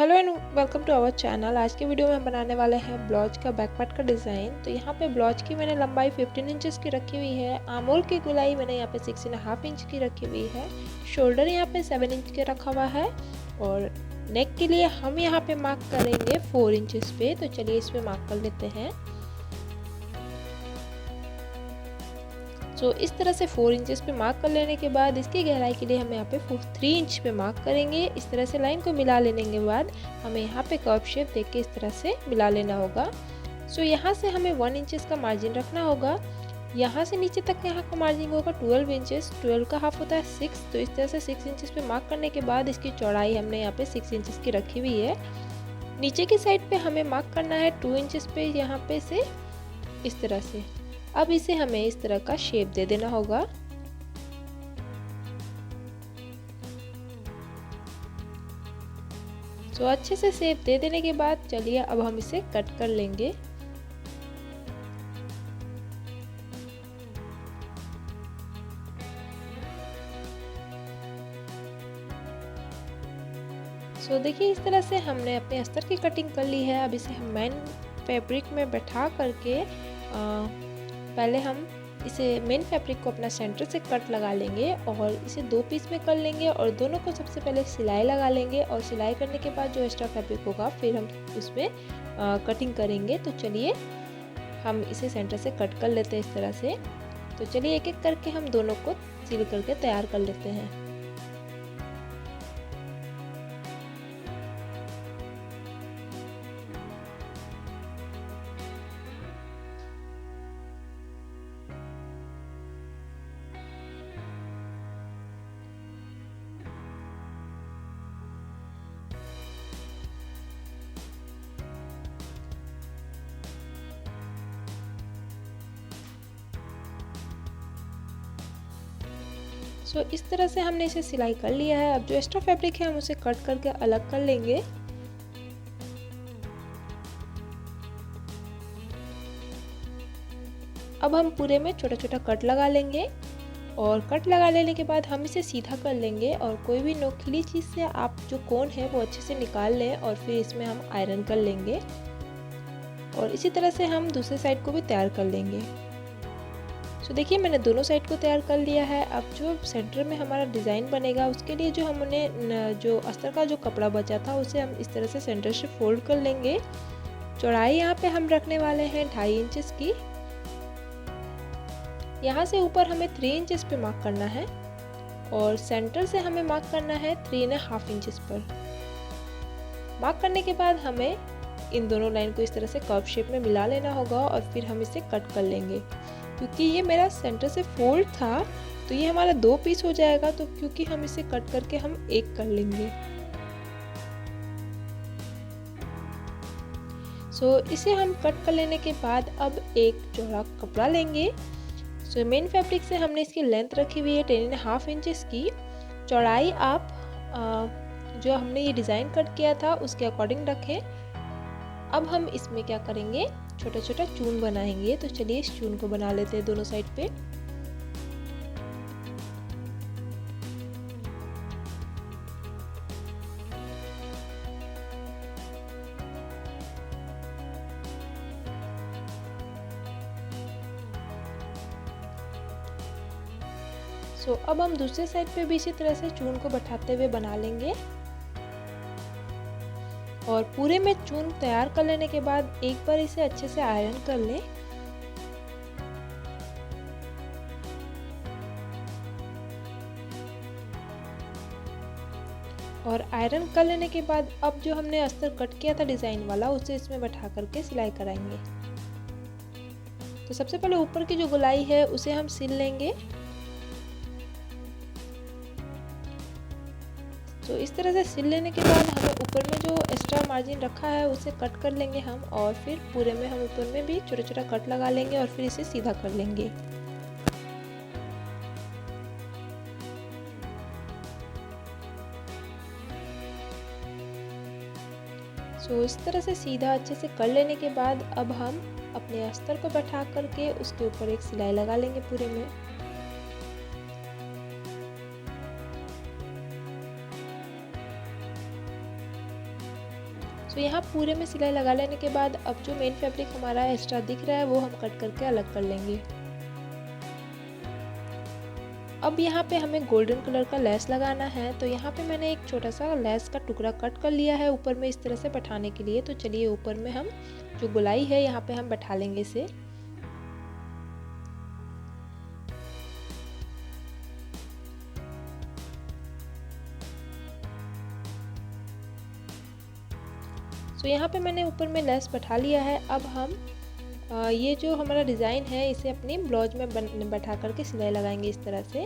Hello and welcome to our channel. आज के video में हम बनाने वाले हैं ब्लाउज का बैक पार्ट का डिज़ाइन। तो यहाँ पे ब्लाउज की मैंने लंबाई 15 इंचेस की रखी हुई है। आर्म होल की गोलाई मैंने यहाँ पे 6.5 इंच की रखी हुई है। शोल्डर यहाँ पे 7 इंच के रखा हुआ है और नेक के लिए हम यहाँ पे मार्क करेंगे 4 इंचेस पे। तो चलिए इस पे मार्क कर लेते हैं। इस तरह से 4 इंचेस पे मार्क कर लेने के बाद इसकी गहराई के लिए हम यहाँ पे 3 इंच पे मार्क करेंगे। इस तरह से लाइन को मिला लेने के बाद हमें यहाँ पे कर्व शेप देख के इस तरह से मिला लेना होगा। यहाँ से हमें 1 इंचेस का मार्जिन रखना होगा। यहाँ से नीचे तक यहाँ का मार्जिन होगा 12 इंचेस। 12 का हाफ होता है 6। तो इस तरह से 6 इंचेस पे मार्क करने के बाद इसकी चौड़ाई हमने यहाँ पे 6 इंचेस की रखी हुई है। नीचे की साइड पे हमें मार्क करना है 2 इंचेस पे यहाँ पे से इस तरह से। अब इसे हमें इस तरह का शेप दे देना होगा। अच्छे से शेप दे देने के बाद चलिए अब हम इसे कट कर लेंगे। देखिए इस तरह से हमने अपने अस्तर की कटिंग कर ली है। अब इसे हम मेन फैब्रिक में बैठा करके पहले हम इसे मेन फैब्रिक को अपना सेंटर से कट लगा लेंगे और इसे 2 पीस में कर लेंगे और दोनों को सबसे पहले सिलाई लगा लेंगे और सिलाई करने के बाद जो एक्स्ट्रा फैब्रिक होगा फिर हम उसमें कटिंग करेंगे। तो चलिए हम इसे सेंटर से कट कर लेते हैं इस तरह से। तो चलिए एक एक करके हम दोनों को सिल करके तैयार कर लेते हैं। इस तरह से हमने इसे सिलाई कर लिया है। अब जो एक्स्ट्रा फैब्रिक है हम उसे कट करके अलग कर लेंगे। अब हम पूरे में छोटा छोटा कट लगा लेंगे और कट लगा लेने के बाद हम इसे सीधा कर लेंगे और कोई भी नोकीली चीज़ से आप जो कोन है वो अच्छे से निकाल लें और फिर इसमें हम आयरन कर लेंगे और इसी तरह से हम दूसरे साइड को भी तैयार कर लेंगे। देखिए मैंने दोनों साइड को तैयार कर लिया है। अब जो सेंटर में हमारा डिज़ाइन बनेगा उसके लिए जो हमने जो अस्तर का जो कपड़ा बचा था उसे हम इस तरह से सेंटर से फोल्ड कर लेंगे। चौड़ाई यहाँ पे हम रखने वाले हैं 2.5 इंचेस की। यहाँ से ऊपर हमें 3 इंचेस पे मार्क करना है और सेंटर से हमें मार्क करना है 3.5 इंचेस पर। मार्क करने के बाद हमें इन दोनों लाइन को इस तरह से कर्व शेप में मिला लेना होगा और फिर हम इसे कट कर लेंगे। क्योंकि ये मेरा सेंटर से फोल्ड था तो ये हमारा 2 पीस हो जाएगा। तो क्योंकि हम इसे कट करके हम एक कर लेंगे। इसे हम कट कर लेने के बाद अब एक चौड़ा कपड़ा लेंगे। मेन फैब्रिक से हमने इसकी लेंथ रखी हुई है 10.5 इंचेस की। चौड़ाई आप जो हमने ये डिज़ाइन कट किया था उसके अकॉर्डिंग रखें। अब हम इसमें क्या करेंगे, छोटा छोटा चून बनाएंगे। तो चलिए इस चून को बना लेते हैं दोनों साइड पे। अब हम दूसरे साइड पे भी इसी तरह से चून को बैठाते हुए बना लेंगे और पूरे में चून तैयार कर लेने के बाद एक बार इसे अच्छे से आयरन कर लें। और आयरन कर लेने के बाद अब जो हमने अस्तर कट किया था डिज़ाइन वाला उसे इसमें बैठा करके सिलाई कराएंगे। तो सबसे पहले ऊपर की जो गोलाई है उसे हम सिल लेंगे। इस तरह से सिल लेने के बाद हमें ऊपर में जो एक्स्ट्रा मार्जिन रखा है उसे कट कर लेंगे हम और फिर पूरे में हम ऊपर में भी छोटा छोटा कट लगा लेंगे और फिर इसे सीधा कर लेंगे। इस तरह से सीधा अच्छे से कर लेने के बाद अब हम अपने अस्तर को बैठा करके उसके ऊपर एक सिलाई लगा लेंगे पूरे में। सो यहाँ पूरे में सिलाई लगा लेने के बाद अब जो मेन फैब्रिक हमारा एक्स्ट्रा दिख रहा है वो हम कट करके अलग कर लेंगे। अब यहाँ पे हमें गोल्डन कलर का लेस लगाना है, तो यहाँ पे मैंने एक छोटा सा लेस का टुकड़ा कट कर लिया है ऊपर में इस तरह से बैठाने के लिए। तो चलिए ऊपर में हम जो गोलाई है यहाँ पे हम बैठा लेंगे इसे। तो यहाँ पे मैंने ऊपर में लेस बैठा लिया है। अब हम ये जो हमारा डिज़ाइन है इसे अपनी ब्लाउज में बैठा करके सिलाई लगाएंगे इस तरह से।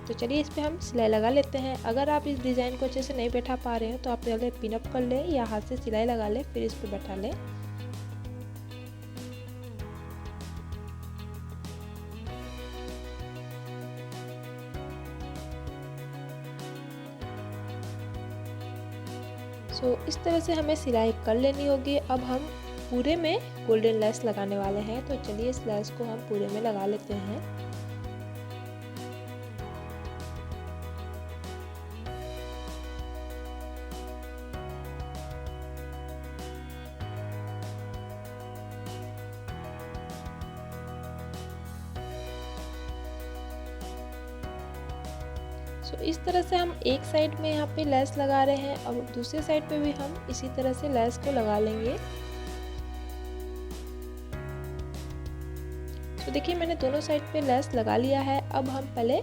तो चलिए इस पे हम सिलाई लगा लेते हैं। अगर आप इस डिज़ाइन को अच्छे से नहीं बैठा पा रहे हो तो आप पहले पिन अप कर लें या हाथ से सिलाई लगा लें, फिर इस पे बैठा लें। सो इस तरह से हमें सिलाई कर लेनी होगी। अब हम पूरे में गोल्डन लेस लगाने वाले हैं, तो चलिए इस लेस को हम पूरे में लगा लेते हैं। सो इस तरह से हम एक साइड में यहाँ पे लेस लगा रहे हैं, अब दूसरे साइड पे भी हम इसी तरह से लेस को लगा लेंगे। तो देखिए मैंने दोनों साइड पे लेस लगा लिया है। अब हम पहले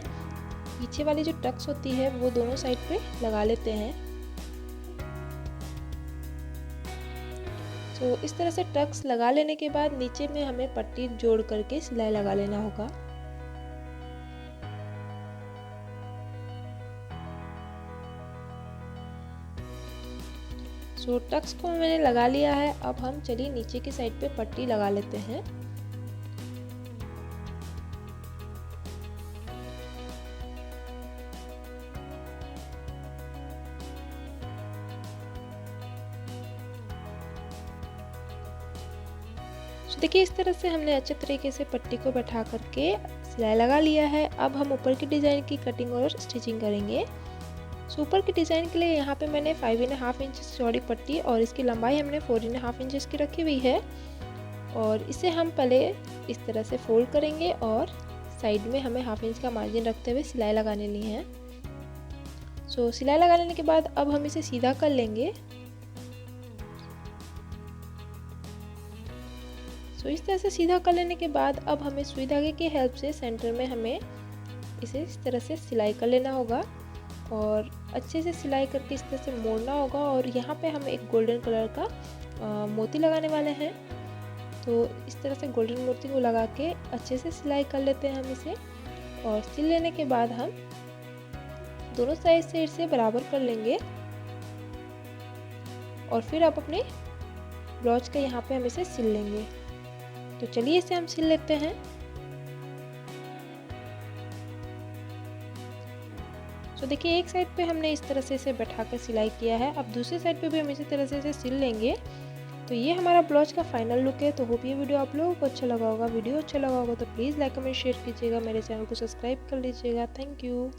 पीछे वाली जो टक्स होती है वो दोनों साइड पे लगा लेते हैं। तो इस तरह से टक्स लगा लेने के बाद नीचे में हमें पट्टी जोड़ करके सिलाई लगा लेना होगा। सो टक्स को मैंने लगा लिया है। अब हम चलिए नीचे की साइड पे पट्टी लगा लेते हैं। तो देखिए इस तरह से हमने अच्छे तरीके से पट्टी को बैठा करके सिलाई लगा लिया है। अब हम ऊपर की डिज़ाइन की कटिंग और स्टिचिंग करेंगे। सो ऊपर की डिज़ाइन के लिए यहाँ पे मैंने 5.5 इंच चौड़ी पट्टी और इसकी लंबाई हमने 4.5 इंच की रखी हुई है। और इसे हम पहले इस तरह से फोल्ड करेंगे और साइड में हमें 1/2 इंच का मार्जिन रखते हुए सिलाई लगा लेनी है। सो सिलाई लगा लेने के बाद अब हम इसे सीधा कर लेंगे। सो इस तरह से सीधा कर लेने के बाद अब हमें सुई धागे की हेल्प से सेंटर में हमें इसे इस तरह से सिलाई कर लेना होगा और अच्छे से सिलाई करके इस तरह से मोड़ना होगा। और यहाँ पे हम एक गोल्डन कलर का मोती लगाने वाले हैं, तो इस तरह से गोल्डन मोती को लगा के अच्छे से सिलाई कर लेते हैं हम इसे। और सिल लेने के बाद हम दोनों साइड से इसे बराबर कर लेंगे और फिर अब अपने ब्लाउज के यहाँ पे हम इसे सिल लेंगे। तो चलिए इसे हम सिल लेते हैं। तो देखिए एक साइड पे हमने इस तरह से इसे बैठा कर सिलाई किया है, अब दूसरी साइड पे भी हम इसी तरह से इसे सिल लेंगे। तो ये हमारा ब्लाउज का फाइनल लुक है। तो होप ये वीडियो आप लोगों को अच्छा लगा होगा। वीडियो अच्छा लगा होगा तो प्लीज़ लाइक कमेंट शेयर कीजिएगा, मेरे चैनल को सब्सक्राइब कर लीजिएगा। Thank you.